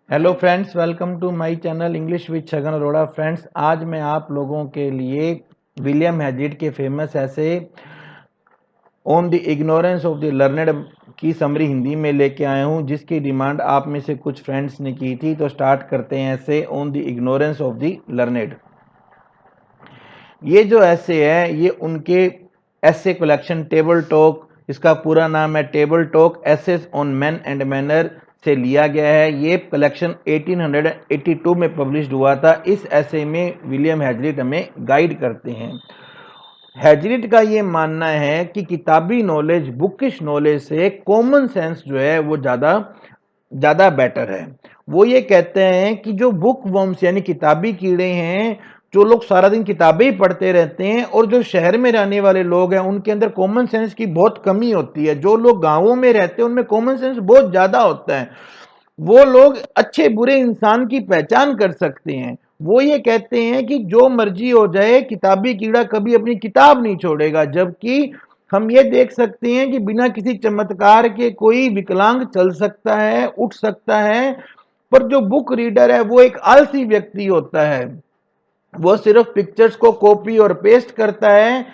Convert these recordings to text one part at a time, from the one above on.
Hello friends, welcome to my channel English with Chhagan Arora. Friends, आज मैं आप लोगों के लिए विलियम हैजिड के फेमस ऐसे on the ignorance of the learned की समरी हिंदी में लेके आया हूँ, जिसकी डिमांड आप में से कुछ फ्रेंड्स ने की थी। तो स्टार्ट करते हैं ऐसे on the ignorance of the learned. ये जो ऐसे है ये उनके ऐसे कलेक्शन टेबल टॉक, इसका पूरा नाम है table talk essays on man and manner से लिया गया है। ये कलेक्शन 1882 में पब्लिश्ड हुआ था। इस ऐसे में विलियम हैजलिट हमें गाइड करते हैं। हैजलिट का ये मानना है कि किताबी नॉलेज बुकिश नॉलेज से कॉमन सेंस जो है वो ज़्यादा बेटर है। वो ये कहते हैं कि जो बुक वर्म्स यानी किताबी कीड़े हैं, जो लोग सारा दिन किताबें ही पढ़ते रहते हैं, और जो शहर में रहने वाले लोग हैं उनके अंदर कॉमन सेंस की बहुत कमी होती है। जो लोग गांवों में रहते हैं उनमें कॉमन सेंस बहुत ज़्यादा होता है। वो लोग अच्छे बुरे इंसान की पहचान कर सकते हैं। वो ये कहते हैं कि जो मर्जी हो जाए, किताबी कीड़ा कभी अपनी किताब नहीं छोड़ेगा। जबकि हम ये देख सकते हैं कि बिना किसी चमत्कार के कोई विकलांग चल सकता है, उठ सकता है, पर जो बुक रीडर है वो एक आलसी व्यक्ति होता है। वो सिर्फ पिक्चर्स को कॉपी और पेस्ट करता है।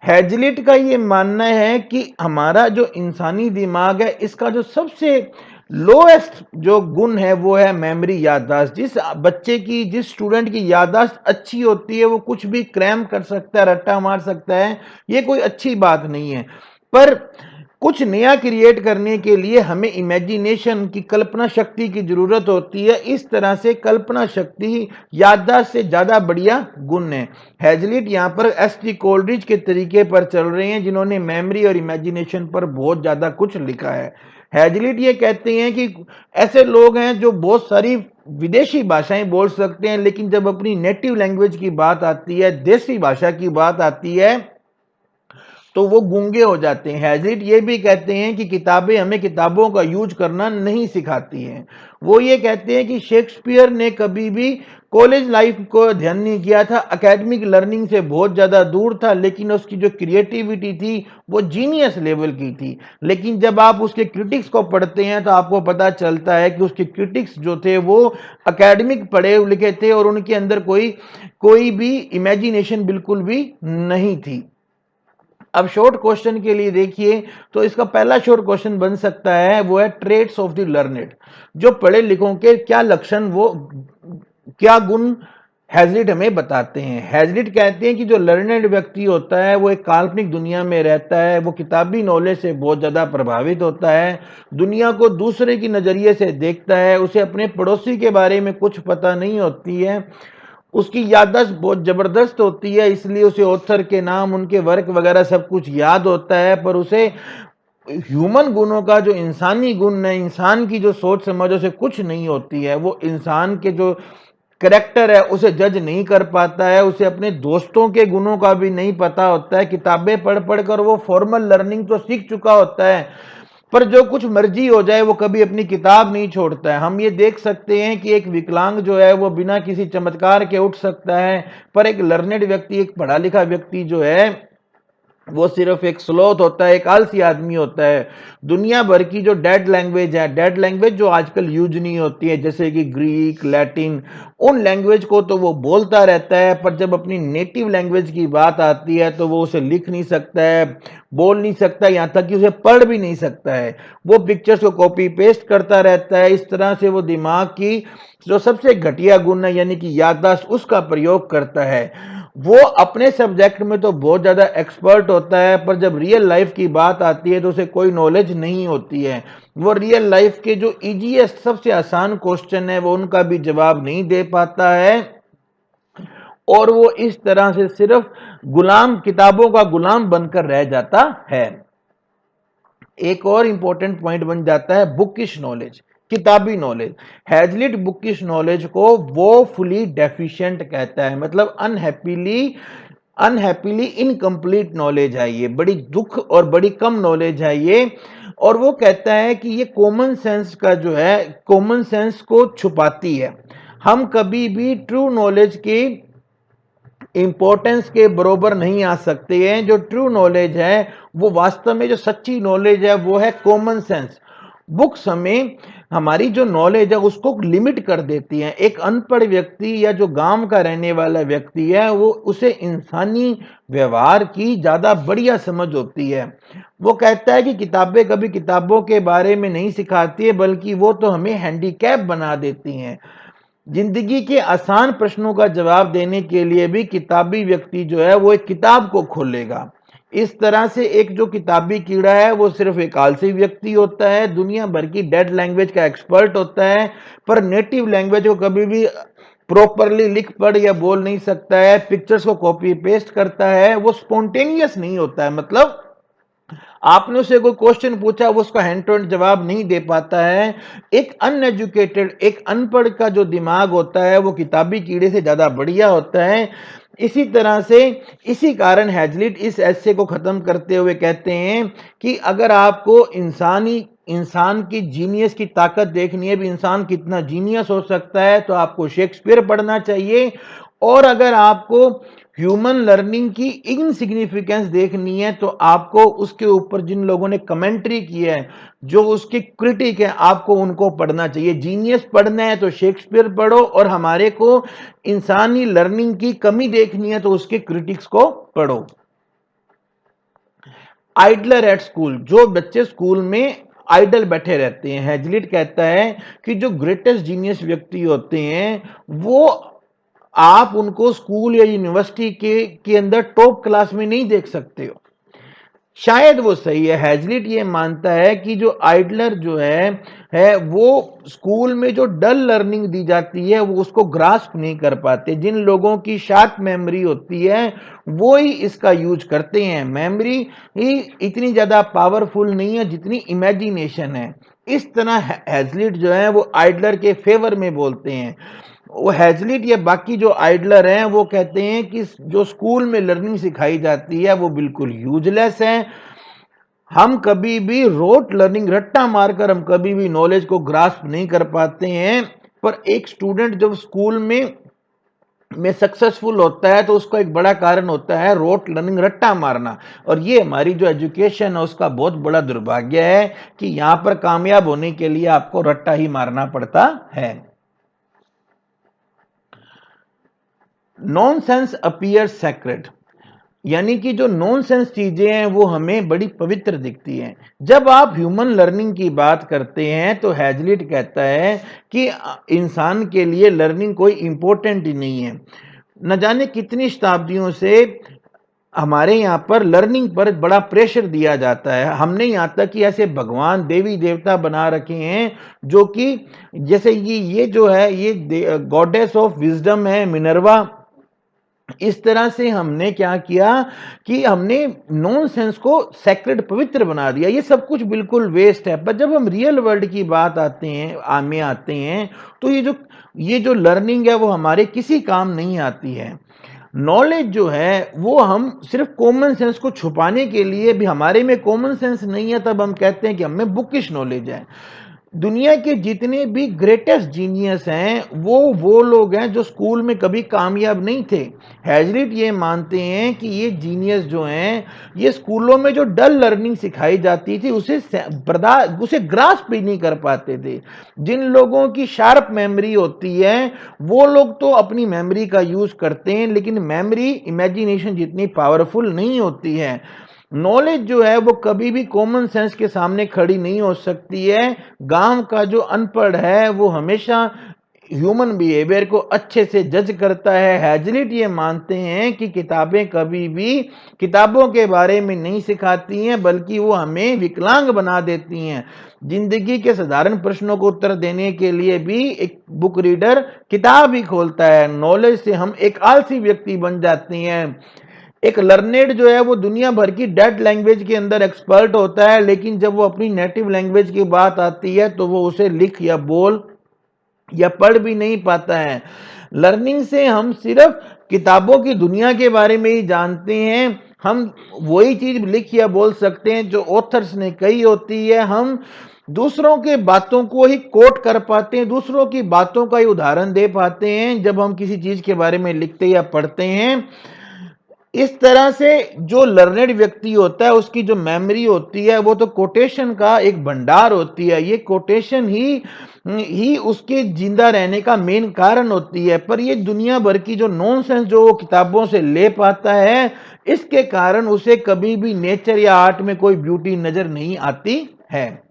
हैजलिट का ये मानना है कि हमारा जो इंसानी दिमाग है, इसका जो सबसे लोएस्ट जो गुण है वो है मेमोरी, याददाश्त। जिस स्टूडेंट की याददाश्त अच्छी होती है वो कुछ भी क्रैम कर सकता है, रट्टा मार सकता है। ये कोई अच्छी बात नहीं है। पर कुछ नया क्रिएट करने के लिए हमें इमेजिनेशन की, कल्पना शक्ति की जरूरत होती है। इस तरह से कल्पना शक्ति याददाश्त से ज्यादा बढ़िया गुण है। हैजलिट यहाँ पर एस.टी. कोलरिज के तरीके पर चल रहे हैं, जिन्होंने मेमोरी और इमेजिनेशन पर बहुत ज्यादा कुछ लिखा है। हैजलिट ये कहते हैं कि ऐसे लोग हैं जो बहुत सारी विदेशी भाषाएं बोल सकते हैं, लेकिन जब अपनी नेटिव लैंग्वेज की बात आती है, देसी भाषा की बात आती है, तो वो गूंगे हो जाते हैं। हैजलिट ये भी कहते हैं कि किताबें हमें किताबों का यूज करना नहीं सिखाती हैं। वो ये कहते हैं कि शेक्सपियर ने कभी भी कॉलेज लाइफ को ध्यान नहीं किया था, एकेडमिक लर्निंग से बहुत ज़्यादा दूर था, लेकिन उसकी जो क्रिएटिविटी थी वो जीनियस लेवल की थी। लेकिन जब आप उसके क्रिटिक्स को पढ़ते हैं तो आपको पता चलता है कि उसके क्रिटिक्स जो थे वो एकेडमिक पढ़े लिखे थे, और उनके अंदर कोई भी इमेजिनेशन बिल्कुल भी नहीं थी। अब शॉर्ट क्वेश्चन के लिए देखिए, तो इसका पहला शॉर्ट क्वेश्चन बन सकता है, वो है ट्रेट्स ऑफ द लर्नेड। जो पढ़े लिखों के क्या लक्षण, वो क्या गुण हैजलिट हमें बताते हैं। हैजलिट कहते हैं कि जो लर्नेड व्यक्ति होता है वो एक काल्पनिक दुनिया में रहता है। वो किताबी नॉलेज से बहुत ज्यादा प्रभावित होता है, दुनिया को दूसरे की नजरिए से देखता है, उसे अपने पड़ोसी के बारे में कुछ पता नहीं होती है, उसकी याददाश्त बहुत जबरदस्त होती है, इसलिए उसे ऑथर के नाम, उनके वर्क वगैरह सब कुछ याद होता है। पर उसे ह्यूमन गुणों का, जो इंसानी गुण है, इंसान की जो सोच समझ, उसे कुछ नहीं होती है। वो इंसान के जो करेक्टर है उसे जज नहीं कर पाता है, उसे अपने दोस्तों के गुणों का भी नहीं पता होता है। किताबें पढ़ पढ़कर वो फॉर्मल लर्निंग तो सीख चुका होता है, पर जो कुछ मर्जी हो जाए वो कभी अपनी किताब नहीं छोड़ता है। हम ये देख सकते हैं कि एक विकलांग जो है वो बिना किसी चमत्कार के उठ सकता है, पर एक लर्नेड व्यक्ति, एक पढ़ा लिखा व्यक्ति जो है वो सिर्फ एक स्लोथ होता है, एक आलसी आदमी होता है। दुनिया भर की जो डेड लैंग्वेज है, डेड लैंग्वेज जो आजकल यूज नहीं होती है, जैसे कि ग्रीक, लैटिन, उन लैंग्वेज को तो वो बोलता रहता है, पर जब अपनी नेटिव लैंग्वेज की बात आती है तो वो उसे लिख नहीं सकता है, बोल नहीं सकता, यहाँ तक कि उसे पढ़ भी नहीं सकता है। वो पिक्चर्स को कॉपी पेस्ट करता रहता है। इस तरह से वो दिमाग की जो सबसे घटिया गुण है यानी कि याददाश्त, उसका प्रयोग करता है। वो अपने सब्जेक्ट में तो बहुत ज्यादा एक्सपर्ट होता है, पर जब रियल लाइफ की बात आती है तो उसे कोई नॉलेज नहीं होती है। वो रियल लाइफ के जो इजीएस्ट, सबसे आसान क्वेश्चन है, वो उनका भी जवाब नहीं दे पाता है, और वो इस तरह से सिर्फ गुलाम, किताबों का गुलाम बनकर रह जाता है। एक और इंपॉर्टेंट पॉइंट बन जाता है बुकिश नॉलेज, किताबी नॉलेज। हैजलिट बुकिश नॉलेज को वो फुली डेफिशिएंट कहता है, मतलब अनहैप्पीली इनकम्प्लीट नॉलेज है ये, बड़ी दुख और बड़ी कम नॉलेज है ये। और वो कहता है कि ये कॉमन सेंस का जो है, कॉमन सेंस को छुपाती है। हम कभी भी ट्रू नॉलेज की इंपॉर्टेंस के बरोबर नहीं आ सकते हैं। जो ट्रू नॉलेज है वो वास्तव में, जो सच्ची नॉलेज है वो है कॉमन सेंस। बुक्स हमें हमारी जो नॉलेज है उसको लिमिट कर देती है। एक अनपढ़ व्यक्ति या जो गांव का रहने वाला व्यक्ति है वो उसे इंसानी व्यवहार की ज़्यादा बढ़िया समझ होती है। वो कहता है कि किताबें कभी किताबों के बारे में नहीं सिखाती है, बल्कि वो तो हमें हैंडीकैप बना देती हैं। जिंदगी के आसान प्रश्नों का जवाब देने के लिए भी किताबी व्यक्ति जो है वो एक किताब को खोलेगा। इस तरह से एक जो किताबी कीड़ा है वो सिर्फ एक आलसी व्यक्ति होता है, दुनिया भर की डेड लैंग्वेज का एक्सपर्ट होता है, पर नेटिव लैंग्वेज को कभी भी प्रॉपरली लिख पढ़ या बोल नहीं सकता है, पिक्चर्स को कॉपी पेस्ट करता है, वो स्पॉन्टेनियस नहीं होता है। मतलब आपने उससे कोई क्वेश्चन पूछा वो उसका हैंड टू हैंड जवाब नहीं दे पाता है। एक अनएजुकेटेड, एक अनपढ़ का जो दिमाग होता है वो किताबी कीड़े से ज्यादा बढ़िया होता है। इसी तरह से इसी कारण हैजलिट इस एस्से को खत्म करते हुए कहते हैं कि अगर आपको इंसान की जीनियस की ताकत देखनी है, भी इंसान कितना जीनियस हो सकता है, तो आपको शेक्सपियर पढ़ना चाहिए। और अगर आपको ह्यूमन लर्निंग की इनसिग्निफिकेंस देखनी है तो आपको उसके ऊपर जिन लोगों ने कमेंट्री की है, जो उसकी क्रिटिक है, आपको उनको पढ़ना चाहिए। जीनियस पढ़ना है तो शेक्सपियर पढ़ो, और हमारे को इंसानी लर्निंग की कमी देखनी है तो उसके क्रिटिक्स को पढ़ो। आइडलर एट स्कूल, जो बच्चे स्कूल में आइडल बैठे रहते हैं, हैजलिट कहता है कि जो ग्रेटेस्ट जीनियस व्यक्ति होते हैं वो आप उनको स्कूल या यूनिवर्सिटी के अंदर टॉप क्लास में नहीं देख सकते हो। शायद वो सही है। हैजलिट ये मानता है कि जो आइडलर जो है वो स्कूल में जो डल लर्निंग दी जाती है वो उसको ग्रास्प नहीं कर पाते। जिन लोगों की शार्प मेमोरी होती है वो ही इसका यूज करते हैं। मेमोरी ही इतनी ज्यादा पावरफुल नहीं है जितनी इमेजिनेशन है। इस तरह हैजलिट जो है वो आइडलर के फेवर में बोलते हैं। वो हैजलिट या बाकी जो आइडलर हैं वो कहते हैं कि जो स्कूल में लर्निंग सिखाई जाती है वो बिल्कुल यूजलेस है। हम कभी भी रोट लर्निंग, रट्टा मारकर हम कभी भी नॉलेज को ग्रास्प नहीं कर पाते हैं। पर एक स्टूडेंट जब स्कूल में सक्सेसफुल होता है तो उसका एक बड़ा कारण होता है रोट लर्निंग, रट्टा मारना। और ये हमारी जो एजुकेशन है उसका बहुत बड़ा दुर्भाग्य है कि यहां पर कामयाब होने के लिए आपको रट्टा ही मारना पड़ता है। नॉनसेंस अपीयर सैक्रेड, यानी कि जो नॉनसेंस चीजें हैं वो हमें बड़ी पवित्र दिखती हैं। जब आप ह्यूमन लर्निंग की बात करते हैं तो हैजलिट कहता है कि इंसान के लिए लर्निंग कोई इंपॉर्टेंट ही नहीं है। न जाने कितनी शताब्दियों से हमारे यहाँ पर लर्निंग पर बड़ा प्रेशर दिया जाता है। हमने यहाँ तक कि ऐसे भगवान देवी देवता बना रखे हैं जो कि जैसे ये जो है ये गॉडेस ऑफ विजडम है मिनर्वा। इस तरह से हमने क्या किया कि हमने नॉनसेंस को सैक्रेड, पवित्र बना दिया। ये सब कुछ बिल्कुल वेस्ट है। पर जब हम रियल वर्ल्ड की बात आते हैं तो ये जो लर्निंग है वो हमारे किसी काम नहीं आती है। नॉलेज जो है वो हम सिर्फ कॉमन सेंस को छुपाने के लिए, भी हमारे में कॉमन सेंस नहीं है तब हम कहते हैं कि हमें बुकिश नॉलेज है। दुनिया के जितने भी ग्रेटेस्ट जीनियस हैं वो लोग हैं जो स्कूल में कभी कामयाब नहीं थे। हैजलिट ये मानते हैं कि ये जीनियस जो हैं ये स्कूलों में जो डल लर्निंग सिखाई जाती थी उसे ग्रास्प भी नहीं कर पाते थे। जिन लोगों की शार्प मेमोरी होती है वो लोग तो अपनी मेमोरी का यूज करते हैं, लेकिन मेमोरी इमेजिनेशन जितनी पावरफुल नहीं होती है। नॉलेज जो है वो कभी भी कॉमन सेंस के सामने खड़ी नहीं हो सकती है। गांव का जो अनपढ़ है वो हमेशा ह्यूमन बिहेवियर को अच्छे से जज करता है। हैजलिट ये मानते हैं कि किताबें कभी भी किताबों के बारे में नहीं सिखाती हैं, बल्कि वो हमें विकलांग बना देती हैं। जिंदगी के साधारण प्रश्नों को उत्तर देने के लिए भी एक बुक रीडर किताब ही खोलता है। नॉलेज से हम एक आलसी व्यक्ति बन जाते हैं। एक लर्नेड जो है वो दुनिया भर की डेड लैंग्वेज के अंदर एक्सपर्ट होता है, लेकिन जब वो अपनी नेटिव लैंग्वेज की बात आती है तो वो उसे लिख या बोल या पढ़ भी नहीं पाता है। लर्निंग से हम सिर्फ किताबों की दुनिया के बारे में ही जानते हैं। हम वही चीज लिख या बोल सकते हैं जो ऑथर्स ने कही होती है। हम दूसरों के बातों को ही कोट कर पाते हैं, दूसरों की बातों का ही उदाहरण दे पाते हैं जब हम किसी चीज के बारे में लिखते या पढ़ते हैं। इस तरह से जो लर्नेड व्यक्ति होता है उसकी जो मेमोरी होती है वो तो कोटेशन का एक भंडार होती है। ये कोटेशन ही उसके जिंदा रहने का मेन कारण होती है। पर ये दुनिया भर की जो नॉनसेंस जो वो किताबों से ले पाता है, इसके कारण उसे कभी भी नेचर या आर्ट में कोई ब्यूटी नजर नहीं आती है।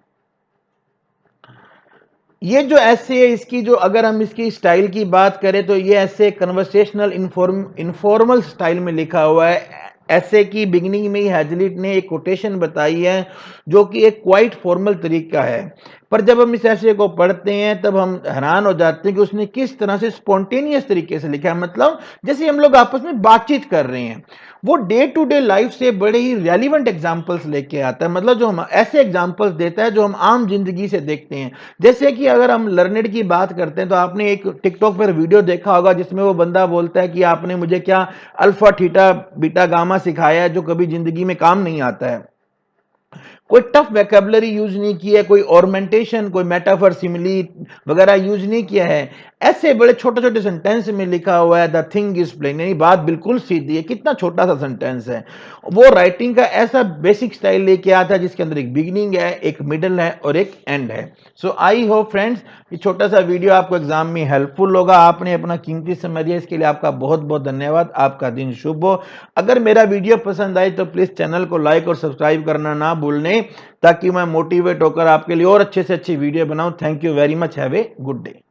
ये जो ऐसे है इसकी जो अगर हम इसकी स्टाइल की बात करें तो ये ऐसे कन्वर्सेशनल इनफॉर्मल स्टाइल में लिखा हुआ है। ऐसे की बिगिनिंग में ही हैजलिट ने एक कोटेशन बताई है जो कि एक क्वाइट फॉर्मल तरीका है। पर जब हम इस ऐसे को पढ़ते हैं तब हम हैरान हो जाते हैं कि उसने किस तरह से स्पॉन्टेनियस तरीके से लिखा है। मतलब जैसे हम लोग आपस में बातचीत कर रहे हैं, वो डे टू डे लाइफ से बड़े ही रेलिवेंट एग्जाम्पल्स लेके आता है। मतलब जो हम ऐसे एग्जाम्पल्स देता है जो हम आम जिंदगी से देखते हैं। जैसे कि अगर हम लर्नेड की बात करते हैं तो आपने एक टिकटॉक पर वीडियो देखा होगा जिसमें वो बंदा बोलता है कि आपने मुझे क्या अल्फा थीटा बीटा गामा सिखाया है जो कभी जिंदगी में काम नहीं आता है। कोई टफ वैकेबलरी यूज नहीं किया है, कोई ऑर्मेंटेशन, कोई मेटाफर, सिमिली वगैरह यूज नहीं किया है। ऐसे बड़े छोटे छोटे सेंटेंस में लिखा हुआ है द थिंग इज प्लेन, यानी बात बिल्कुल सीधी है। कितना छोटा सा सेंटेंस है। वो राइटिंग का ऐसा बेसिक स्टाइल लेके आता है जिसके अंदर एक बिगिनिंग है, एक मिडल है और एक एंड है। सो आई होप फ्रेंड्स ये छोटा सा वीडियो आपको एग्जाम में हेल्पफुल होगा। आपने अपना कीमती समय दिया, इसके लिए आपका बहुत बहुत धन्यवाद। आपका दिन शुभ हो। अगर मेरा वीडियो पसंद आए तो प्लीज चैनल को लाइक और सब्सक्राइब करना ना भूलने, ताकि मैं मोटिवेट होकर आपके लिए और अच्छे से अच्छी वीडियो बनाऊं। Thank you very much. Have a good day.